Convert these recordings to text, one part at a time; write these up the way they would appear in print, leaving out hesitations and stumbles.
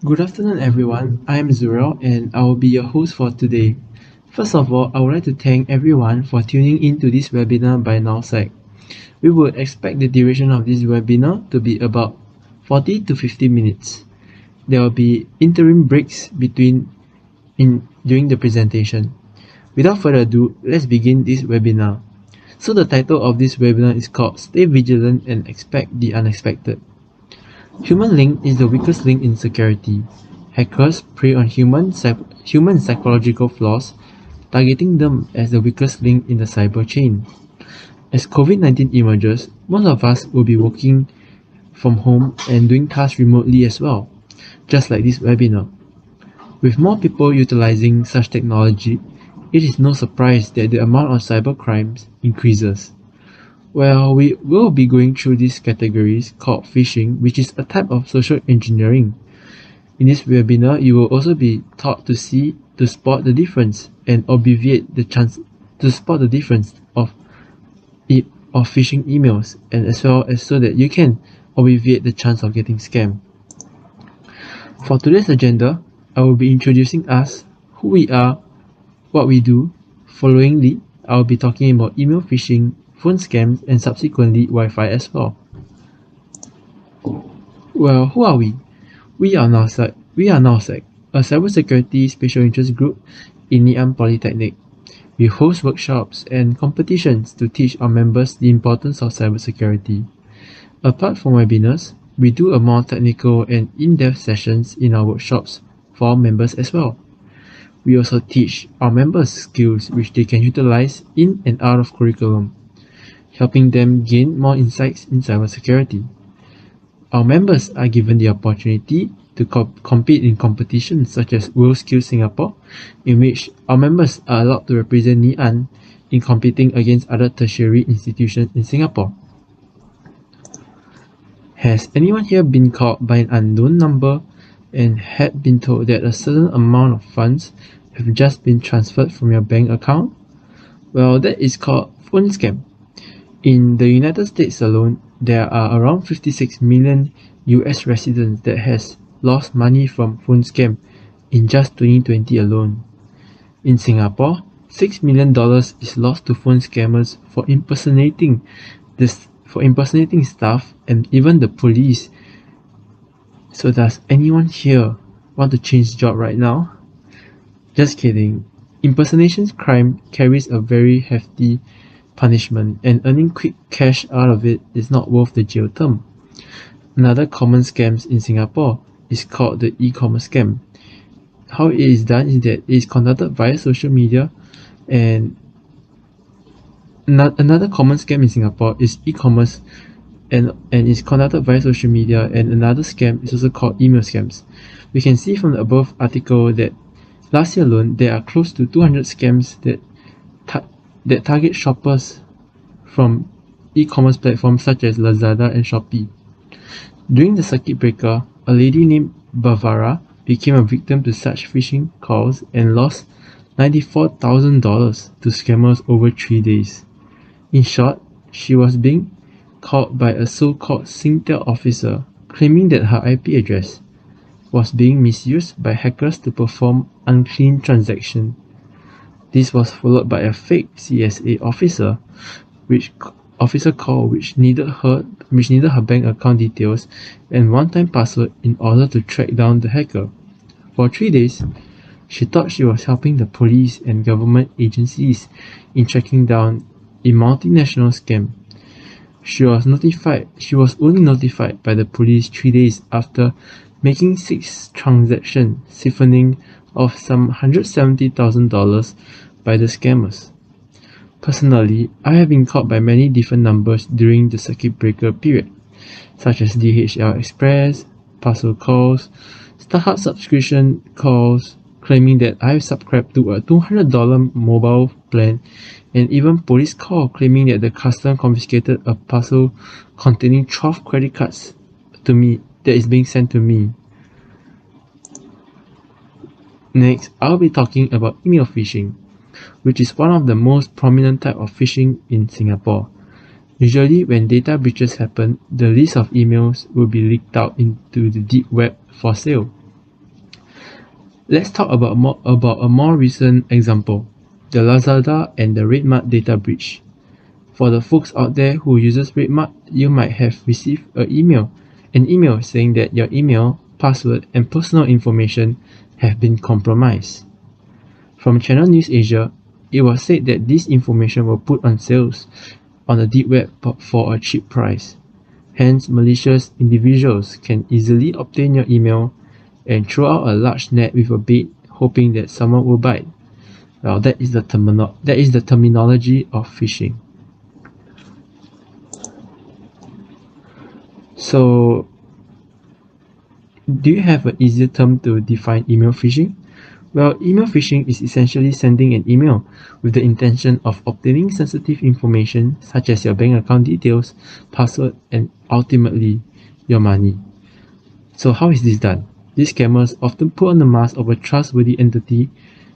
Good afternoon everyone, I am Zuriel and I will be your host for today. First of all, I would like to thank everyone for tuning in to this webinar by Nullsec. We would expect the duration of this webinar to be about 40 to 50 minutes. There will be interim breaks during the presentation. Without further ado, let's begin this webinar. So the title of this webinar is called Stay Vigilant and Expect the Unexpected. Human link is the weakest link in security. Hackers prey on human psychological flaws, targeting them as the weakest link in the cyber chain. As COVID-19 emerges, most of us will be working from home and doing tasks remotely as well, just like this webinar. With more people utilizing such technology, it is no surprise that the amount of cyber crimes increases. Well, we will be going through these categories called phishing, which is a type of social engineering. In this webinar, you will also be taught to spot the difference and obviate the chance to spot the difference of phishing emails, and as well as so that you can obviate the chance of getting scammed. For today's agenda, I will be introducing us, who we are, what we do. Followingly, I will be talking about email phishing, phone scams, and subsequently Wi-Fi as well. Well, who are we? We are Nullsec, a cybersecurity special interest group in Ngee Ann Polytechnic. We host workshops and competitions to teach our members the importance of cybersecurity. Apart from webinars, we do a more technical and in-depth sessions in our workshops for our members as well. We also teach our members skills which they can utilize in and out of curriculum, helping them gain more insights in cybersecurity. Our members are given the opportunity to compete in competitions such as WorldSkills Singapore, in which our members are allowed to represent Ngee Ann in competing against other tertiary institutions in Singapore. Has anyone here been called by an unknown number and had been told that a certain amount of funds have just been transferred from your bank account? Well, that is called phone scam. In the United States alone, there are around 56 million US residents that has lost money from phone scam in just 2020 alone. In Singapore, $6 million is lost to phone scammers for impersonating staff and even the police. So does anyone here want to change job right now? Just kidding. Impersonation crime carries a very hefty punishment, and earning quick cash out of it is not worth the jail term. Another common scam in Singapore is called the e-commerce scam. How it is done is that it is conducted via social media, and another common scam in Singapore is e-commerce and is conducted via social media, and another scam is also called email scams. We can see from the above article that last year alone there are close to 200 scams that target shoppers from e-commerce platforms such as Lazada and Shopee. During the circuit breaker, a lady named Bavara became a victim to such phishing calls and lost $94,000 to scammers over 3 days. In short, she was being called by a so-called Singtel officer claiming that her IP address was being misused by hackers to perform unclean transactions. This was followed by a fake CSA officer call which needed her bank account details and one-time password in order to track down the hacker. For 3 days, she thought she was helping the police and government agencies in tracking down a multinational scam. She was only notified by the police 3 days after making 6 transactions, siphoning off some $170,000 by the scammers. Personally, I have been caught by many different numbers during the circuit breaker period, such as DHL Express, parcel calls, StarHub subscription calls, claiming that I have subscribed to a $200 mobile plan, and even police call claiming that the customer confiscated a parcel containing 12 credit cards to me that is being sent to me. Next, I'll be talking about email phishing, which is one of the most prominent type of phishing in Singapore. Usually, when data breaches happen, the list of emails will be leaked out into the deep web for sale. Let's talk about a more recent example, the Lazada and the RedMart data breach. For the folks out there who uses RedMart, you might have received an email saying that your email, password, and personal information have been compromised. From Channel News Asia, it was said that this information were put on sales on the deep web for a cheap price. Hence, malicious individuals can easily obtain your email and throw out a large net with a bait, hoping that someone will bite. Well, that is the terminology of phishing. So, do you have an easier term to define email phishing? Well, email phishing is essentially sending an email with the intention of obtaining sensitive information such as your bank account details, password, and ultimately your money. So how is this done? These scammers often put on the mask of a trustworthy entity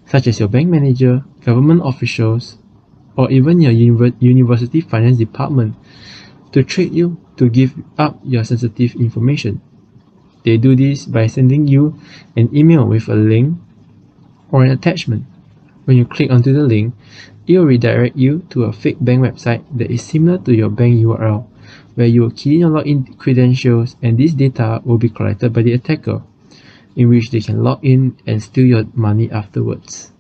such as your bank manager, government officials, or even your university finance department to trick you to give up your sensitive information. They do this by sending you an email with a link or an attachment. When you click onto the link, it will redirect you to a fake bank website that is similar to your bank URL, where you will key in your login credentials and this data will be collected by the attacker, in which they can log in and steal your money afterwards.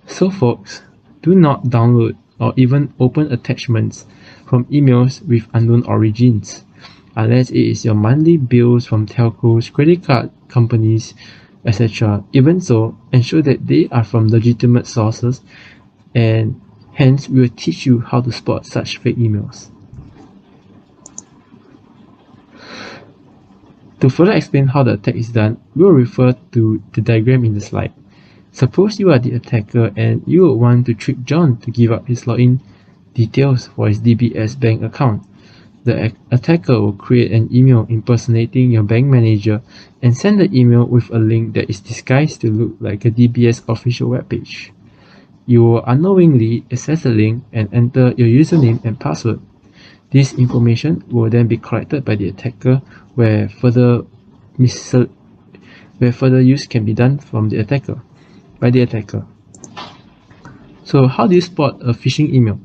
So folks, do not download or even open attachments from emails with unknown origins, unless it is your monthly bills from telcos, credit card companies, etc. Even so, ensure that they are from legitimate sources, and hence we will teach you how to spot such fake emails. To further explain how the attack is done, we will refer to the diagram in the slide. Suppose you are the attacker and you would want to trick John to give up his login details for his DBS bank account. The attacker will create an email impersonating your bank manager and send the email with a link that is disguised to look like a DBS official webpage. You will unknowingly access the link and enter your username and password. This information will then be collected by the attacker where further use can be done by the attacker. So how do you spot a phishing email?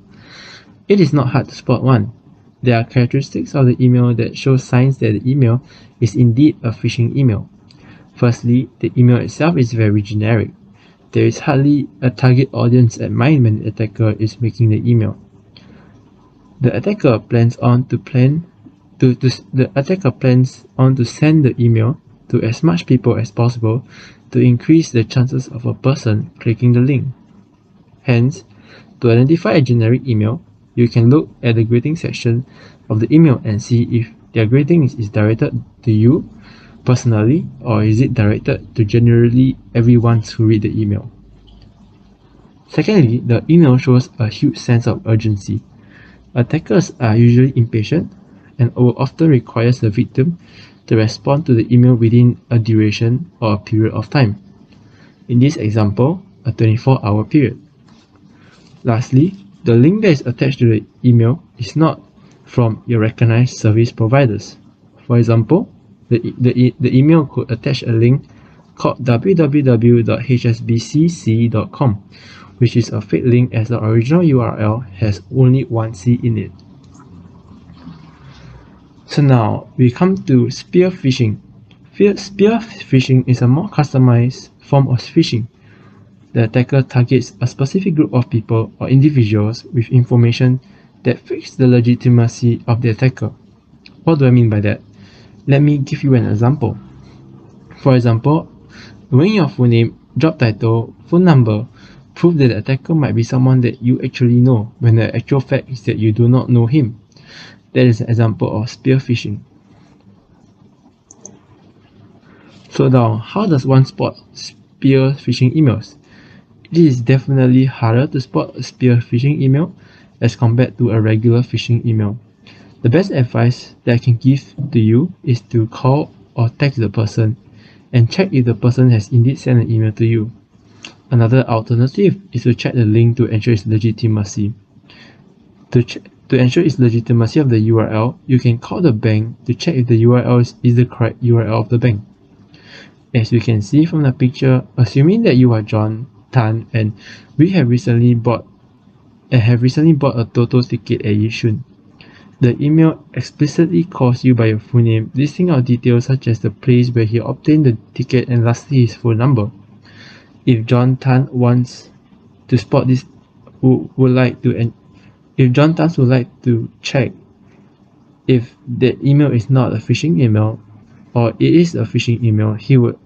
It is not hard to spot one. There are characteristics of the email that show signs that the email is indeed a phishing email. Firstly, the email itself is very generic. There is hardly a target audience at mind when the attacker is making the email. The attacker plans on to send the email to as much people as possible to increase the chances of a person clicking the link. Hence, to identify a generic email, you can look at the greeting section of the email and see if their greeting is directed to you personally or is it directed to generally everyone who read the email. Secondly, the email shows a huge sense of urgency. Attackers are usually impatient and will often require the victim to respond to the email within a duration or a period of time. In this example, a 24-hour period. Lastly, the link that is attached to the email is not from your recognized service providers. For example, The email could attach a link called www.hsbcc.com, which is a fake link as the original URL has only one C in it. So now we come to spear phishing. Spear phishing is a more customized form of phishing. The attacker targets a specific group of people or individuals with information that fakes the legitimacy of the attacker. What do I mean by that? Let me give you an example. For example, knowing your full name, job title, phone number prove that the attacker might be someone that you actually know, when the actual fact is that you do not know him. That is an example of spear phishing. So now, how does one spot spear phishing emails? It is definitely harder to spot a spear phishing email as compared to a regular phishing email. The best advice that I can give to you is to call or text the person and check if the person has indeed sent an email to you. Another alternative is to check the link to ensure its legitimacy. To ensure its legitimacy of the URL, you can call the bank to check if the URL is the correct URL of the bank. As you can see from the picture, assuming that you are John Tan and have recently bought a Toto ticket at Yishun. The email explicitly calls you by your full name, listing out details such as the place where he obtained the ticket and lastly his phone number. If John Tan wants to spot this, if John Tan would like to check if the email is not a phishing email or it is a phishing email, he would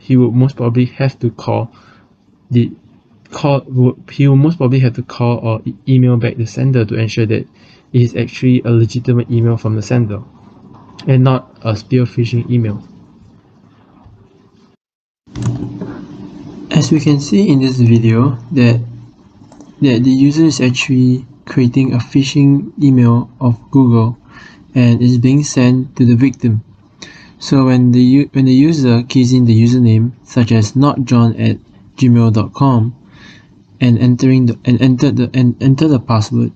most probably have to call or email back the sender to ensure that it is actually a legitimate email from the sender and not a spear phishing email. As we can see in this video that the user is actually creating a phishing email of Google and is being sent to the victim. So when the user keys in the username such as notjohn@gmail.com and enter the password,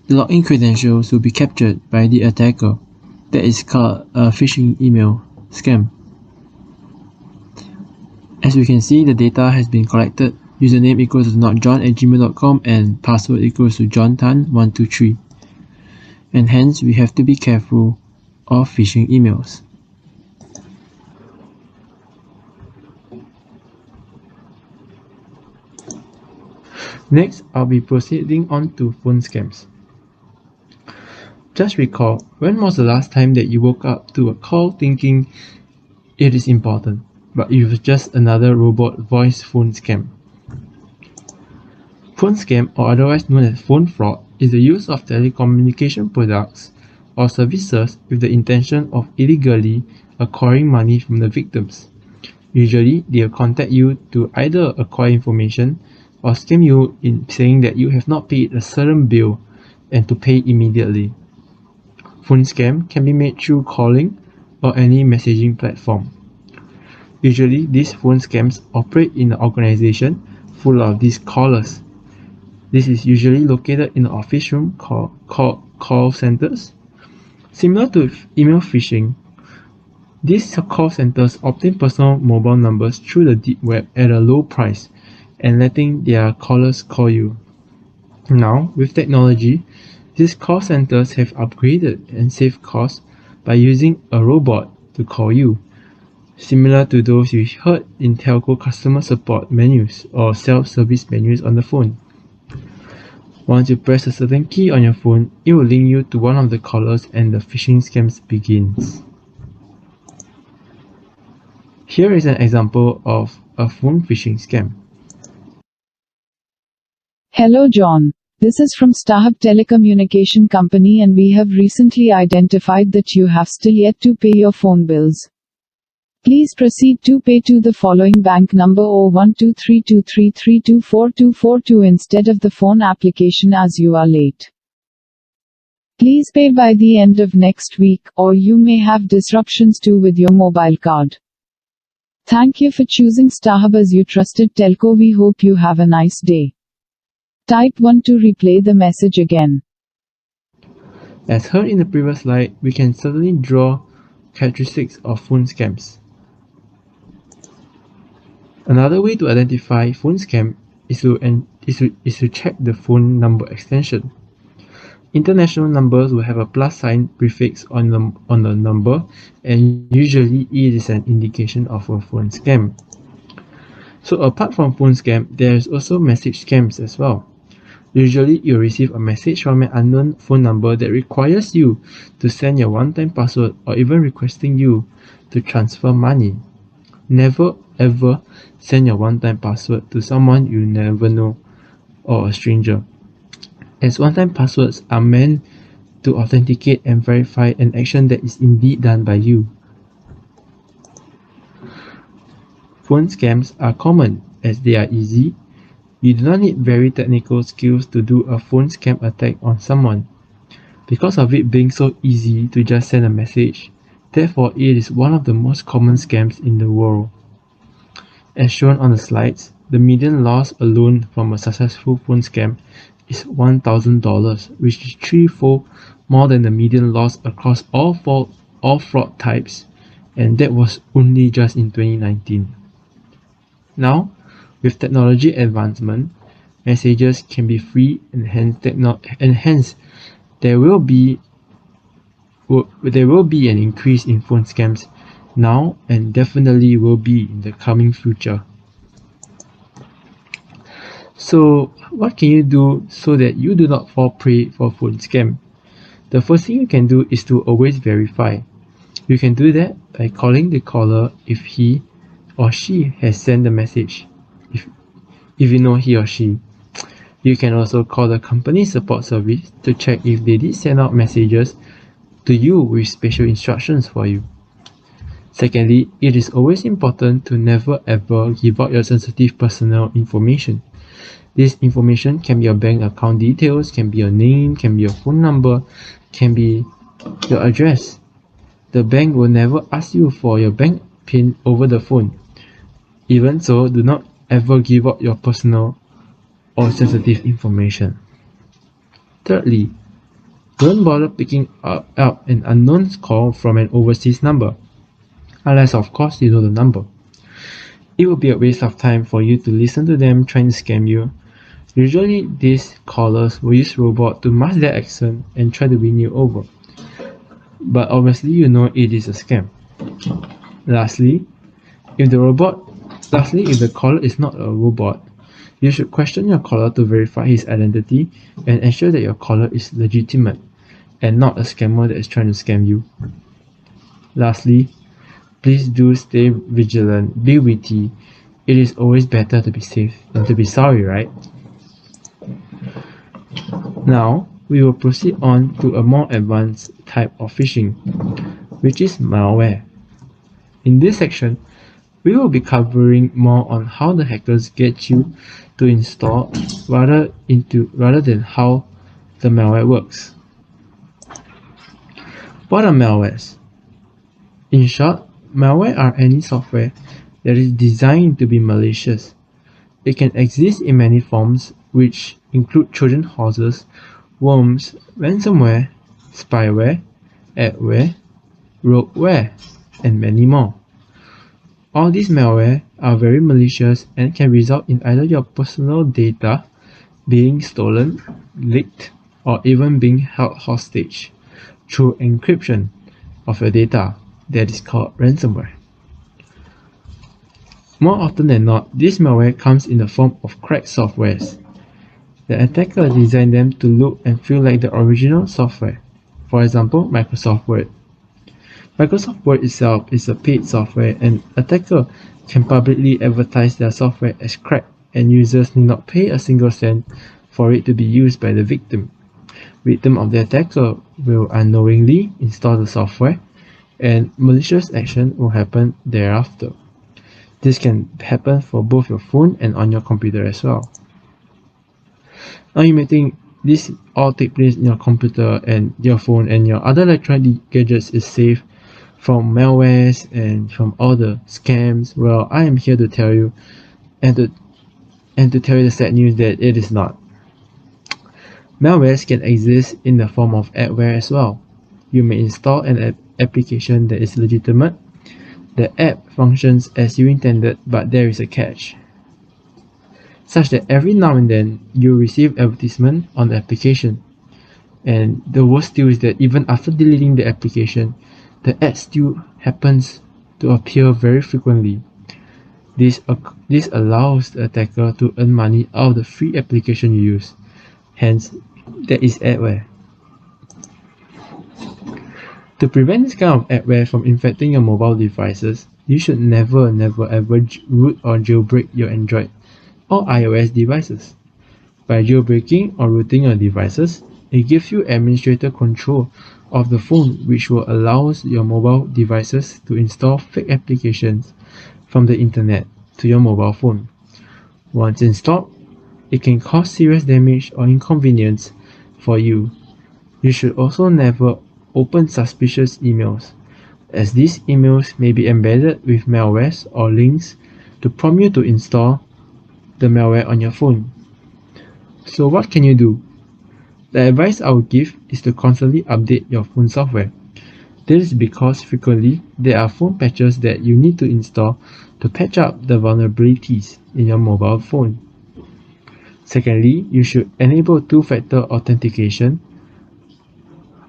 the login credentials will be captured by the attacker. That is called a phishing email scam. As we can see, the data has been collected. Username equals to notjohn@gmail.com and password equals to johntan123. And hence, we have to be careful of phishing emails. Next, I'll be proceeding on to phone scams. Just recall, when was the last time that you woke up to a call thinking it is important, but it was just another robot voice phone scam? Phone scam, or otherwise known as phone fraud, is the use of telecommunication products or services with the intention of illegally acquiring money from the victims. Usually, they'll contact you to either acquire information or scam you in saying that you have not paid a certain bill and to pay immediately. Phone scam can be made through calling or any messaging platform. Usually, these phone scams operate in an organization full of these callers. This is usually located in an office room called call centers. Similar to email phishing, these call centers obtain personal mobile numbers through the deep web at a low price and letting their callers call you. Now, with technology, these call centers have upgraded and saved costs by using a robot to call you, similar to those you heard in telco customer support menus or self-service menus on the phone. Once you press a certain key on your phone, it will link you to one of the callers and the phishing scams begins. Here is an example of a phone phishing scam. Hello John. This is from StarHub Telecommunication Company and we have recently identified that you have still yet to pay your phone bills. Please proceed to pay to the following bank number 012323324242 instead of the phone application as you are late. Please pay by the end of next week, or you may have disruptions too with your mobile card. Thank you for choosing StarHub as your trusted telco. We hope you have a nice day. Type 1 to replay the message again. As heard in the previous slide, we can certainly draw characteristics of phone scams. Another way to identify phone scam is to check the phone number extension. International numbers will have a plus sign prefix on the number, and usually it is an indication of a phone scam. So apart from phone scam, there's also message scams as well. Usually you'll receive a message from an unknown phone number that requires you to send your one-time password or even requesting you to transfer money. Never ever send your one-time password to someone you never know or a stranger, as one-time passwords are meant to authenticate and verify an action that is indeed done by you. Phone scams are common as they are easy. You do not need very technical skills to do a phone scam attack on someone. Because of it being so easy to just send a message, therefore it is one of the most common scams in the world. As shown on the slides, the median loss alone from a successful phone scam is $1,000, which is threefold more than the median loss across all fraud types, and that was only just in 2019. Now, with technology advancement, messages can be free and hence there will be an increase in phone scams now and definitely will be in the coming future. So what can you do so that you do not fall prey for phone scam? The first thing you can do is to always verify. You can do that by calling the caller if he or she has sent the message, if you know he or she. You can also call the company support service to check if they did send out messages to you with special instructions for you. Secondly, it is always important to never ever give out your sensitive personal information. This information can be your bank account details, can be your name, can be your phone number, can be your address. The bank will never ask you for your bank PIN over the phone. Even so, do not ever give out your personal or sensitive information. Thirdly, don't bother picking up an unknown call from an overseas number, unless of course you know the number. It will be a waste of time for you to listen to them trying to scam you. Usually these callers will use robot to mask their accent and try to win you over. But obviously you know it is a scam. Lastly, if the caller is not a robot, you should question your caller to verify his identity and ensure that your caller is legitimate and not a scammer that is trying to scam you. Lastly, please do stay vigilant, be witty. It is always better to be safe than to be sorry, right? Now, we will proceed on to a more advanced type of phishing, which is malware. In this section, we will be covering more on how the hackers get you to install rather than how the malware works. What are malwares? In short, malware are any software that is designed to be malicious. It can exist in many forms, which include Trojan horses, worms, ransomware, spyware, adware, rogueware, and many more. All these malware are very malicious and can result in either your personal data being stolen, leaked, or even being held hostage through encryption of your data that is called ransomware. More often than not, this malware comes in the form of cracked softwares. The attacker designed them to look and feel like the original software. For example, Microsoft Word. Microsoft Word itself is a paid software, and attacker can publicly advertise their software as cracked, and users need not pay a single cent for it to be used by the victim. Victim of the attacker will unknowingly install the software, and malicious action will happen thereafter. This can happen for both your phone and on your computer as well. Now you may think this all take place in your computer and your phone and your other electronic gadgets is safe from malwares and from all the scams. Well, I am here to tell you and to tell you the sad news that it is not. Malwares can exist in the form of adware as well. You may install an application that is legitimate. The app functions as you intended, but there is a catch, such that every now and then you receive advertisement on the application. And the worst still is that even after deleting the application, the ad still happens to appear very frequently. This allows the attacker to earn money out of the free application you use. Hence, that is adware. To prevent this kind of adware from infecting your mobile devices, you should never ever root or jailbreak your Android or iOS devices. By jailbreaking or rooting your devices, it gives you administrator control of the phone, which will allow your mobile devices to install fake applications from the internet to your mobile phone. Once installed, it can cause serious damage or inconvenience for you. You should also never open suspicious emails, as these emails may be embedded with malwares or links to prompt you to install the malware on your phone. So what can you do? The advice I would give is to constantly update your phone software. This is because frequently there are phone patches that you need to install to patch up the vulnerabilities in your mobile phone. Secondly, you should enable two-factor authentication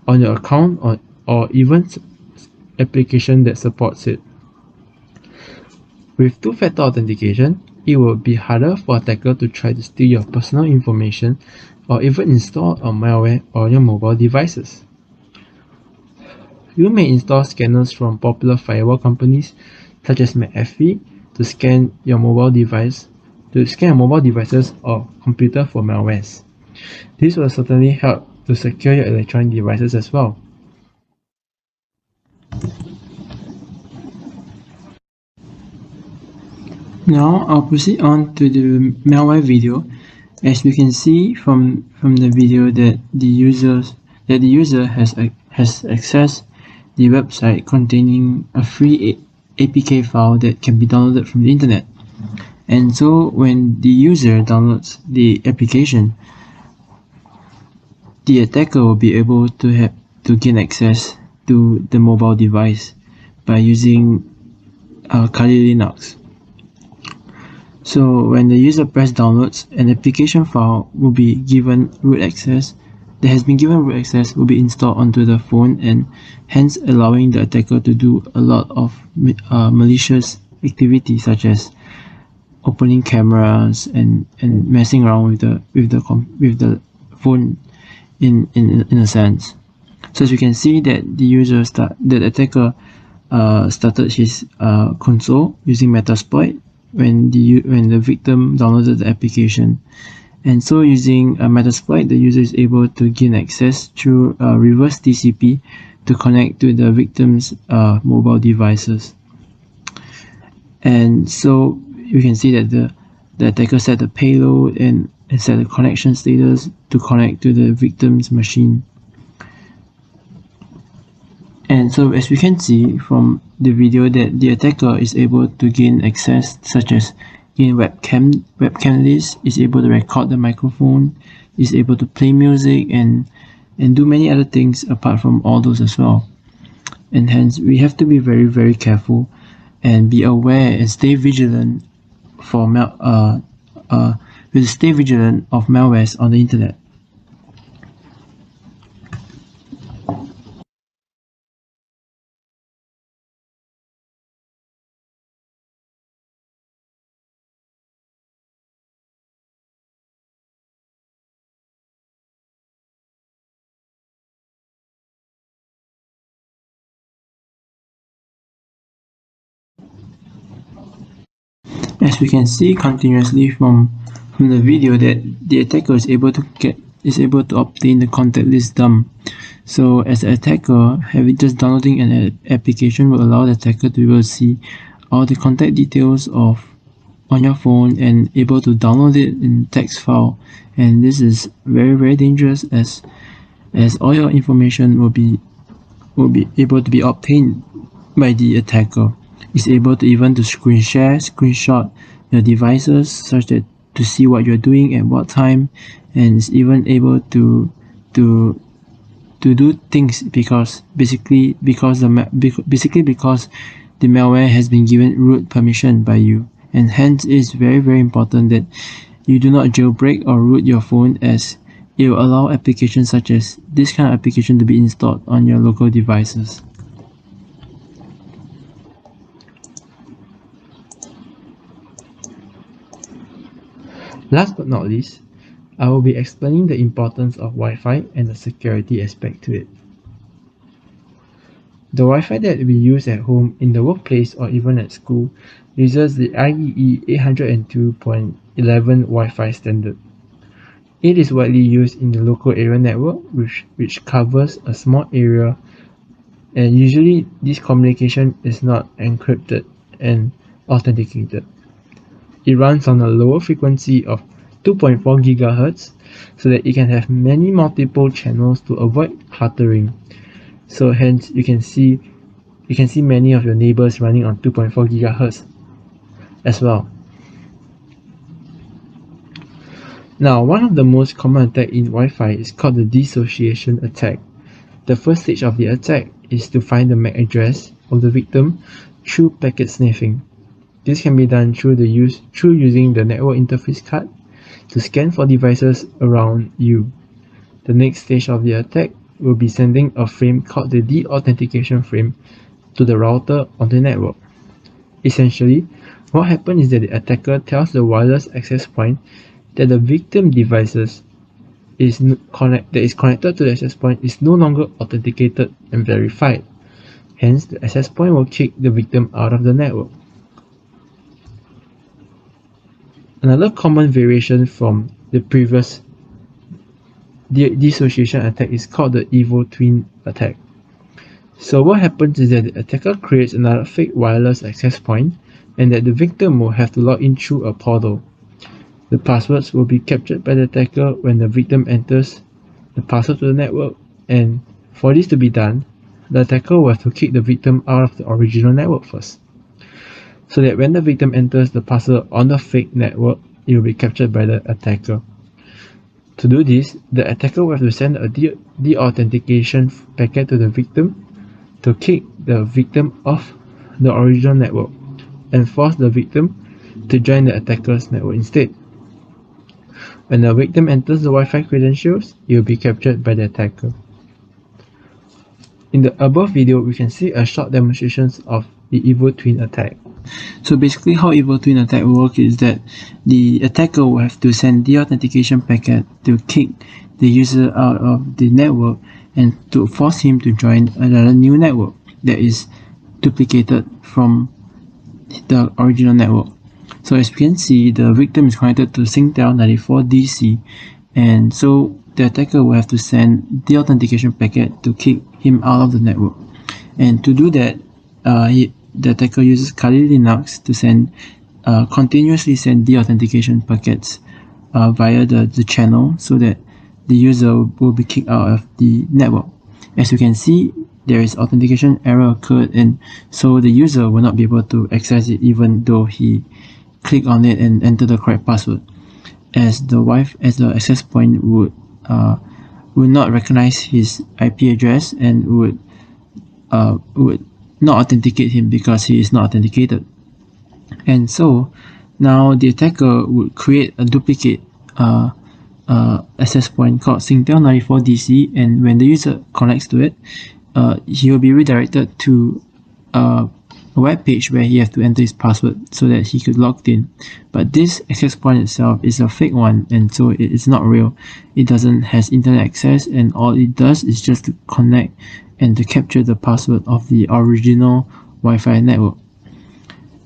on your account or even application that supports it. With two-factor authentication, it will be harder for attacker to try to steal your personal information or even install a malware on your mobile devices. You may install scanners from popular firewall companies such as McAfee to scan your mobile devices or computer for malwares. This will certainly help to secure your electronic devices as well. Now I'll proceed on to the malware video. As we can see from the video that the user has accessed the website containing a free APK file that can be downloaded from the internet. And so when the user downloads the application, the attacker will be able to gain access to the mobile device by using Kali Linux. So when the user press downloads, an application file will be given root access that has been given root access will be installed onto the phone, and hence allowing the attacker to do a lot of malicious activity such as opening cameras and messing around with the phone in a sense. So as you can see that the attacker started his console using Metasploit when the victim downloaded the application. And so using Metasploit, the user is able to gain access through reverse TCP to connect to the victim's mobile devices. And so you can see that the attacker set the payload and set the connection status to connect to the victim's machine. And so as we can see from the video that the attacker is able to gain access such as gain webcam list, is able to record the microphone, is able to play music and do many other things apart from all those as well. And hence we have to be very careful and be aware and stay vigilant for stay vigilant of malwares on the internet. As we can see continuously from the video that the attacker is able to obtain the contact list dump. So as an attacker, just downloading an application will allow the attacker to be able to see all the contact details on your phone and able to download it in text file. And this is very dangerous as all your information will be able to be obtained by the attacker. Is able to even to screenshot your devices such that to see what you're doing at what time, and is even able to to do things because the malware has been given root permission by you, and hence it is very, very important that you do not jailbreak or root your phone, as it will allow applications such as this kind of application to be installed on your local devices. Last but not least, I will be explaining the importance of Wi-Fi and the security aspect to it. The Wi-Fi that we use at home, in the workplace, or even at school uses the IEEE 802.11 Wi-Fi standard. It is widely used in the local area network, which covers a small area, and usually this communication is not encrypted and authenticated. It runs on a lower frequency of 2.4 GHz so that it can have many multiple channels to avoid cluttering. So hence you can see many of your neighbors running on 2.4 GHz as well. Now, one of the most common attacks in Wi-Fi is called the dissociation attack. The first stage of the attack is to find the MAC address of the victim through packet sniffing. This can be done through using the network interface card to scan for devices around you. The next stage of the attack will be sending a frame called the deauthentication frame to the router on the network. Essentially, what happens is that the attacker tells the wireless access point that the victim devices that is connected to the access point is no longer authenticated and verified. Hence, the access point will kick the victim out of the network. Another common variation from the previous dissociation attack is called the evil twin attack. So what happens is that the attacker creates another fake wireless access point, and that the victim will have to log in through a portal. The passwords will be captured by the attacker when the victim enters the password to the network, and for this to be done, the attacker will have to kick the victim out of the original network first, so that when the victim enters the password on the fake network, it will be captured by the attacker. To do this, the attacker will have to send a deauthentication packet to the victim to kick the victim off the original network and force the victim to join the attacker's network instead. When the victim enters the Wi-Fi credentials, it will be captured by the attacker. In the above video, we can see a short demonstration of the evil twin attack. So basically how evil twin attack works is that the attacker will have to send the authentication packet to kick the user out of the network and to force him to join another new network that is duplicated from the original network. So as we can see, the victim is connected to Singtel 94DC, and so the attacker will have to send the authentication packet to kick him out of the network. And to do that, the attacker uses Kali Linux to continuously send the authentication packets via the channel, so that the user will be kicked out of the network. As you can see, there is authentication error occurred, and so the user will not be able to access it even though he click on it and enter the correct password, as the access point would not recognize his IP address and would not authenticate him because he is not authenticated. And so now the attacker would create a duplicate access point called Singtel 94DC, and when the user connects to it, he will be redirected to a web page where he has to enter his password so that he could log in. But this access point itself is a fake one, and so it is not real. It doesn't has internet access, and all it does is just to connect and to capture the password of the original Wi-Fi network.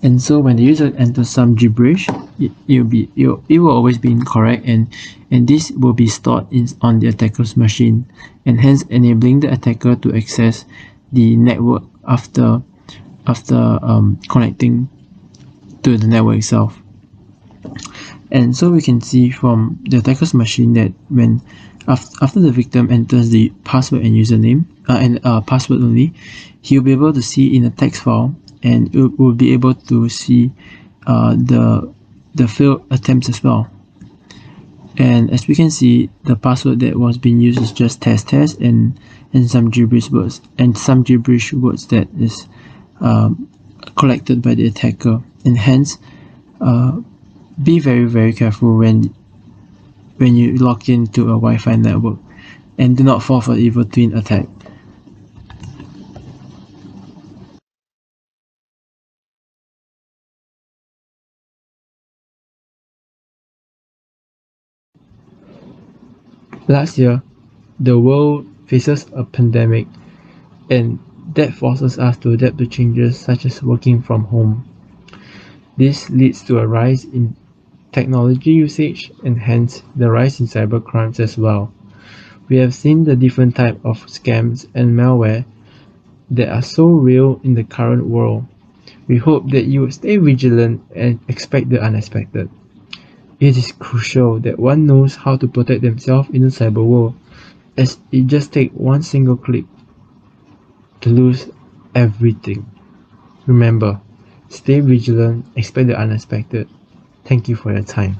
And so when the user enters some gibberish, it will always be incorrect, and this will be stored on the attacker's machine, and hence enabling the attacker to access the network after connecting to the network itself. And so we can see from the attacker's machine that when after the victim enters the password and username and password only, he will be able to see in a text file, and it will be able to see the failed attempts as well. And as we can see, the password that was being used is just test and some gibberish words that is collected by the attacker. And hence, be very careful when you log into a Wi-Fi network, and do not fall for the evil twin attack. Last year, the world faces a pandemic, and that forces us to adapt to changes such as working from home. This leads to a rise in technology usage and hence the rise in cybercrimes as well. We have seen the different type of scams and malware that are so real in the current world. We hope that you will stay vigilant and expect the unexpected. It is crucial that one knows how to protect themselves in the cyber world, as it just takes one single click to lose everything. Remember, stay vigilant, expect the unexpected. Thank you for your time.